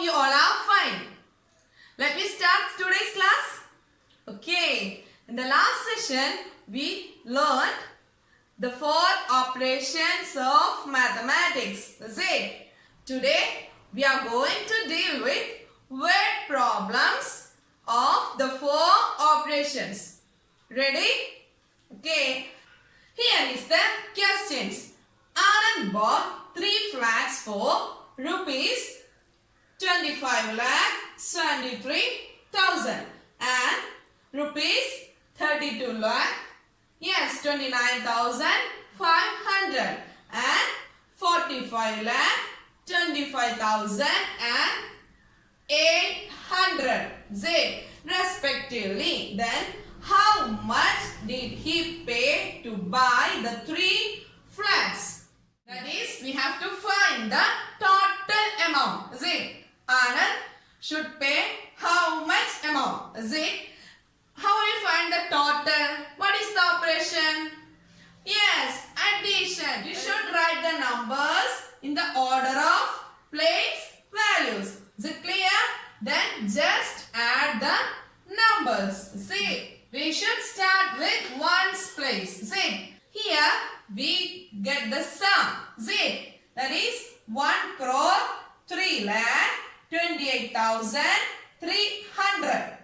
hope you all are fine. Let me start today's class. Okay, in the last session we learned the 4 operations of mathematics. That's it. Today we are going to deal with word problems of the 4 operations. Ready? Okay. Here is the questions. Anand bought 3 flats for rupees 25 lakh 73,000 and rupees 32 lakh 29,500 and 45 lakh 25,000 and 800 respectively. Then how much did he pay to buy the 3 flats? That is, we have to find the total amount. Is it? Anand should pay how much amount? Is it? How will you find the total? What is the operation? Yes, addition. You should write the numbers in the order of place values. Is it clear? Then just add the numbers. See, we should start with ones place. See, here we get the sum. See, that is 1 crore 3 lakh 28,300.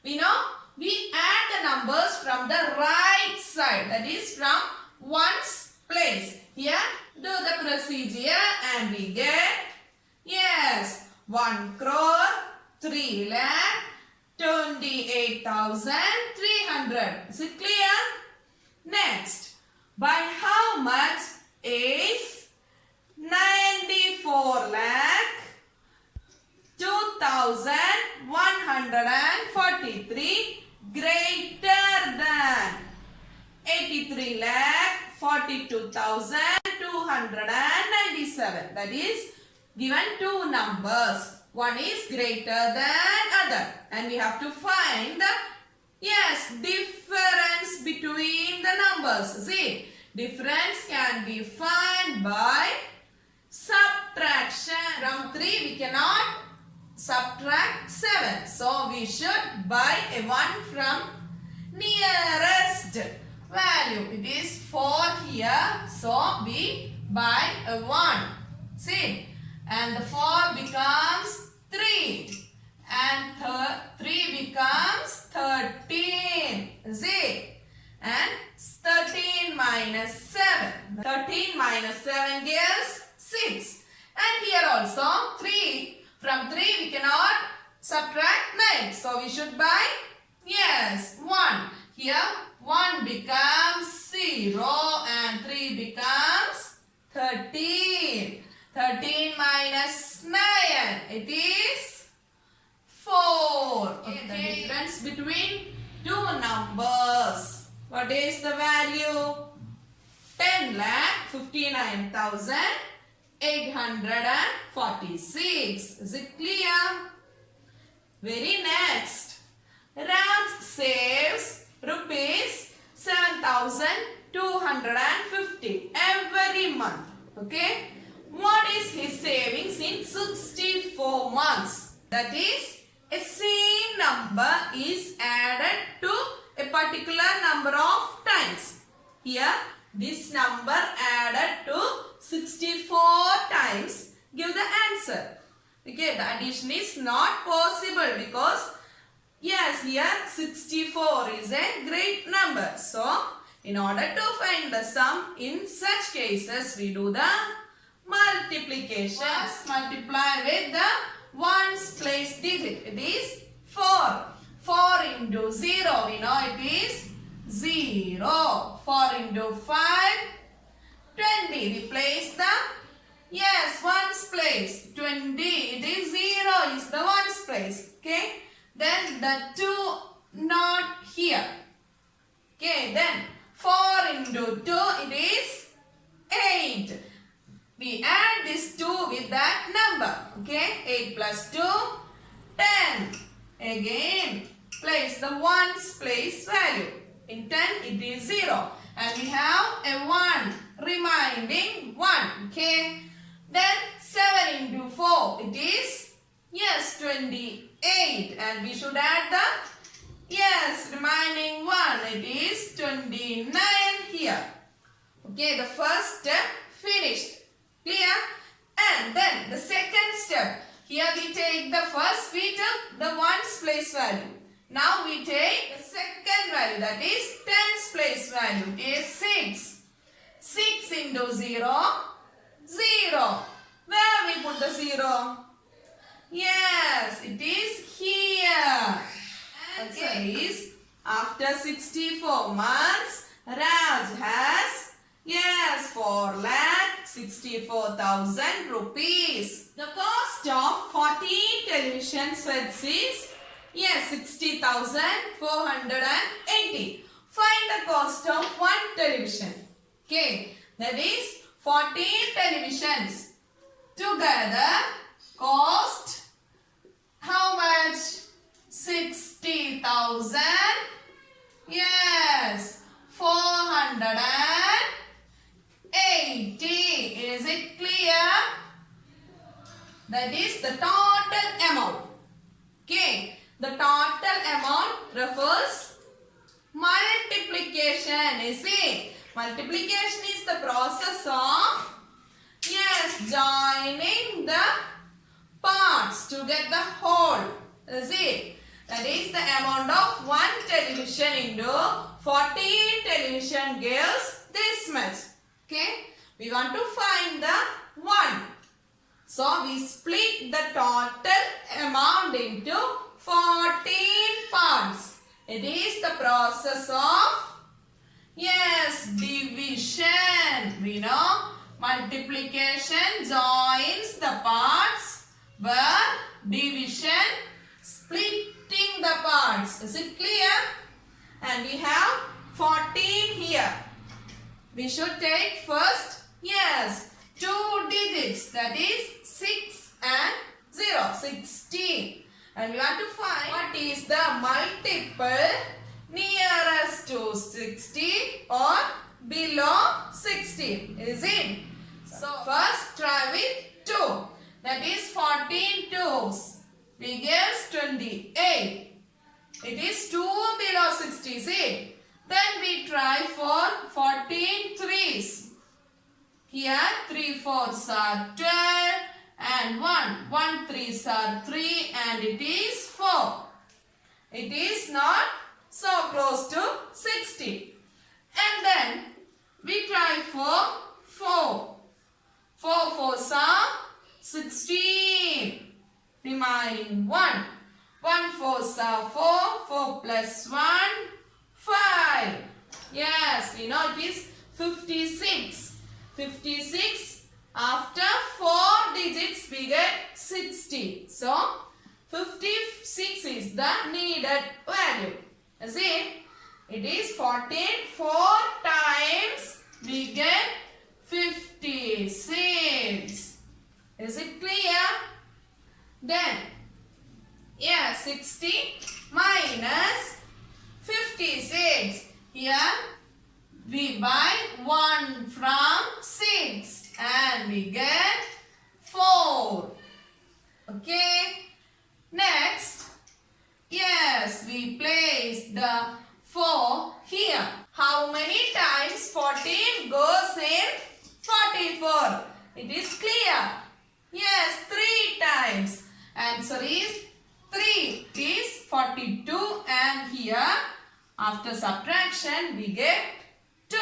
We know we add the numbers from the right side. That is from ones place. Here do the procedure and we get, yes, 1 crore 3 lakh 28,300. Is it clear? Next, by how much is 94 lakh 2,143 greater than 83 lakh 42,297. That is given 2 numbers. One is greater than other. And we have to find the, yes, difference between the numbers. See, difference can be found by subtraction. From 3 we cannot subtract 7. So we should buy a 1 from nearest value. It is 4 here. So we buy a 1. See, and the 4 becomes 3. And 3 becomes 13. See, and 13 minus 7. 13 minus 7 gives 6. And here also 3. From 3 we cannot subtract 9. So we should buy, yes, 1. Here 1 becomes 0 and 3 becomes 13. 13 minus 9. It is 4. Okay. The difference between 2 numbers. What is the value? 10 lakh 59,846. Is it clear? Very next. Raj saves rupees 7,250 every month. Okay. What is his savings in 64 months? That is, a same number is added to a particular number of times. Here, this number added to 64 times give the answer. Okay, the addition is not possible because, yes, here 64 is a great number. So, in order to find the sum in such cases, we do the multiplication. First, multiply with the ones place digit. It is 4. 4 into 0, we know it is 0. 4 into 5, 20. Replace the, yes, ones place. 20. It is 0 is the ones place. Okay. Then the 2 not here. Okay. Then 4 into 2, it is 8. We add this 2 with that number. Okay. 8 plus 2, 10. Again, place the ones place value. In 10, it is 0. And we have a 1 remaining 1. Okay. Then 7 into 4, it is, yes, and we should add the remaining one. It is 29 here. Okay, the first step finished. Clear? And then the second step. Here we take the first, we took the ones place value. Now we take the second value, that is tens place value. It is 6. 6 into 0, 0. Where we put the 0? Yes, it is here. Answer is after 64 months, Raj has 4,64,000 rupees. The cost of 14 television sets is 60,480. Find the cost of one television. Okay, that is 14 televisions. Together cost how much? 60,000. Yes, 480. Is it clear? That is the total amount. Okay, the total amount refers multiplication. Is it? Multiplication is the process of joining the parts to get the whole. Is it? That is the amount of one television into 14 television gives this much. Okay? We want to find the one. So we split the total amount into 14 parts. It is the process of division. We know multiplication joins the parts, where division splitting the parts. Is it clear? And we have 14 here. We should take first, 2 digits, that is 6 and 0, 16. And we want to find what is the multiple nearest to 60 or below 60. Is it? So first try with 2. That is 14 twos. We gives 28. It is 2 below 60. See? Then we try for 14 threes. Here 3 fours are 12 and 1 threes are 3 and it is 4. It is not so close to 60. And then we try for 4. 4 fours are 16. Remaining 1. 1 fours are 4. 4 plus 1, 5. Yes, we know it is 56. 56 after 4 digits we get 60. So 56 is the needed value. Is it? It is 14. 4 times we get 56. Is it clear? Then 60 minus 56. Here we buy 1 from 6 and we get 4. Okay. Next, we place the 4 here. How many times 14 goes in 44? It is clear. Yes, 3 times. Answer is 3. It is 42 and here after subtraction we get 2.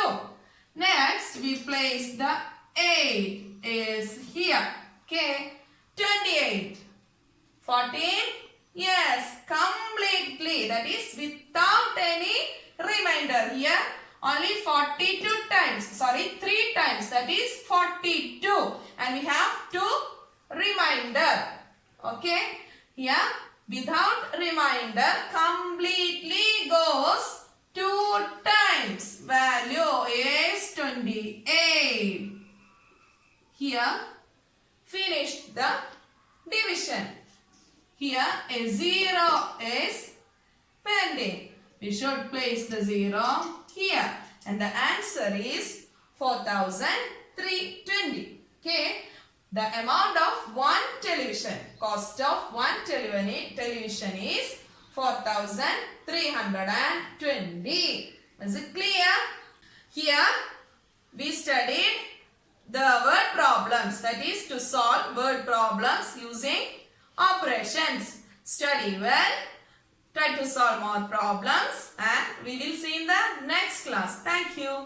Next we place the 8 is here. Okay. 28. 14. Yes, completely. That is without any remainder. Here only 42 times. Sorry, 3 times. That is 42. And we have 2 remainder. Okay. Here without remainder completely goes 2 times. Value is 28. Here finished the division. Here a 0 is pending. We should place the 0 here. And the answer is 4,320. Okay. The amount of one television. television. Cost of one television is 4,320. Is it clear? Here we studied the word problems, that is to solve word problems using operations. Study well, try to solve more problems, and we will see in the next class. Thank you.